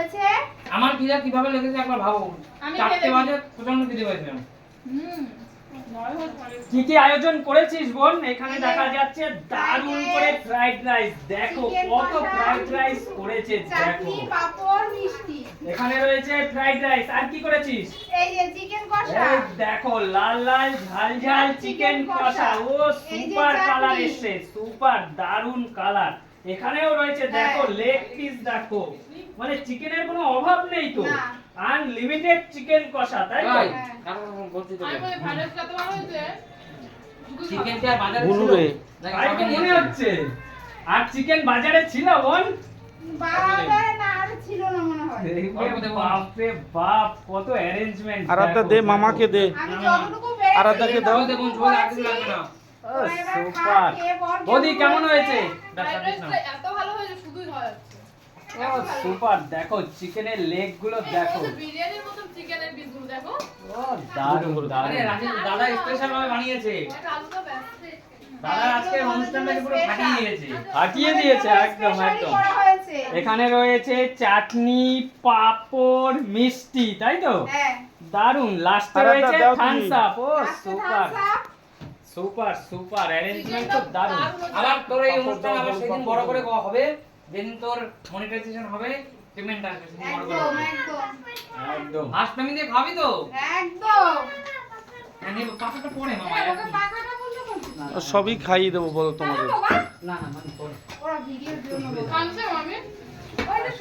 হয়েছে। আমার খিদা কিভাবে লেগেছে একবার ভাবো। 4টে বাজে প্রচন্ড খিদে পেয়েছে। কি কি আয়োজন করেছিস বোন? এখানে দেখা যাচ্ছে দারুণ করে ফ্রাইড রাইস। দেখো কত ফ্রাইড রাইস করেছে, দেখো। চাটনি, পাপড়, মিষ্টি। এখানে রয়েছে ফ্রাইড রাইস। আর কি করেছিস? এই যে চিকেন কষা। এই দেখো লাল লাল ঝাল ঝাল চিকেন কষা। ও সুপার কালার এসেছে, সুপার দারুণ কালার। এখানেও রয়েছে দেখো লেগ পিস, দেখো মানে চিকেনের কোনো অভাব নেই তো। আনলিমিটেড চিকেন কষা, তাই তো? বলছি তো আমি ভালো কত ভালো হয়েছে। চিকেনটা বাজারে ছিল বুলুরে তাই তো মনে হচ্ছে। আর চিকেন বাজারে ছিল বোন? বাজারে না আর ছিল না মনে হয়। বাপ রে বাপ, কত অ্যারেঞ্জমেন্ট। আর একটা দে, মামাকে দে। আমি যতটুকু পেরেছি। আর আদাকে দাও। জল দেবো, জল আর কিছু লাগবে না। সুপার। বৌদি কেমন হয়েছে? ফ্রাইড রাইসটা এত ভালো হয়েছে শুধুই ভালো হচ্ছে। ও সুপার। দেখো চিকেনের লেগ গুলো দেখো। বিরিয়ানির মতন চিকেনের পিসগুলো দেখো। ও দারুণ আরে দারুণ। রাজীব দাদা স্পেশাল ভাবে বানিয়েছে। একটা আলুটা ব্যাস। দাদা আজকে অনুষ্ঠানটাকে পুরো ফাটিয়ে দিয়েছে। ফাটিয়ে দিয়েছে একদম একদম। করা হয়েছে। এখানে রয়েছে চাটনি, পাপড়, মিষ্টি, তাই তো? হ্যাঁ। দারুণ। লাস্টে আর একটা রয়েছে দাও তুমি। Thums up. ও আজকে super thumbs up। Super super arrangement তো দারুণ। আবার তোর এই অনুষ্ঠান আবার সেদিন বড় করে হবে, যেদিন তোর মনিটাইজেশন হবে, পেমেন্ট আসবে সেদিন বড় করে একদম হবে। একদম একদম। ফার্স্ট পেমেন্ট দিয়ে খাবি তো? একদম। হ্যাঁ নেব, পাখাটা পড়ে মামা। ওকে পাখাটা বললো কোন? সবই খাইয়ে দেবো বলো তোমাকে। বাবা না না মানে পড়ে। ওরা ভিডিওর জন্য বলে। আনছে মামি। ওই যে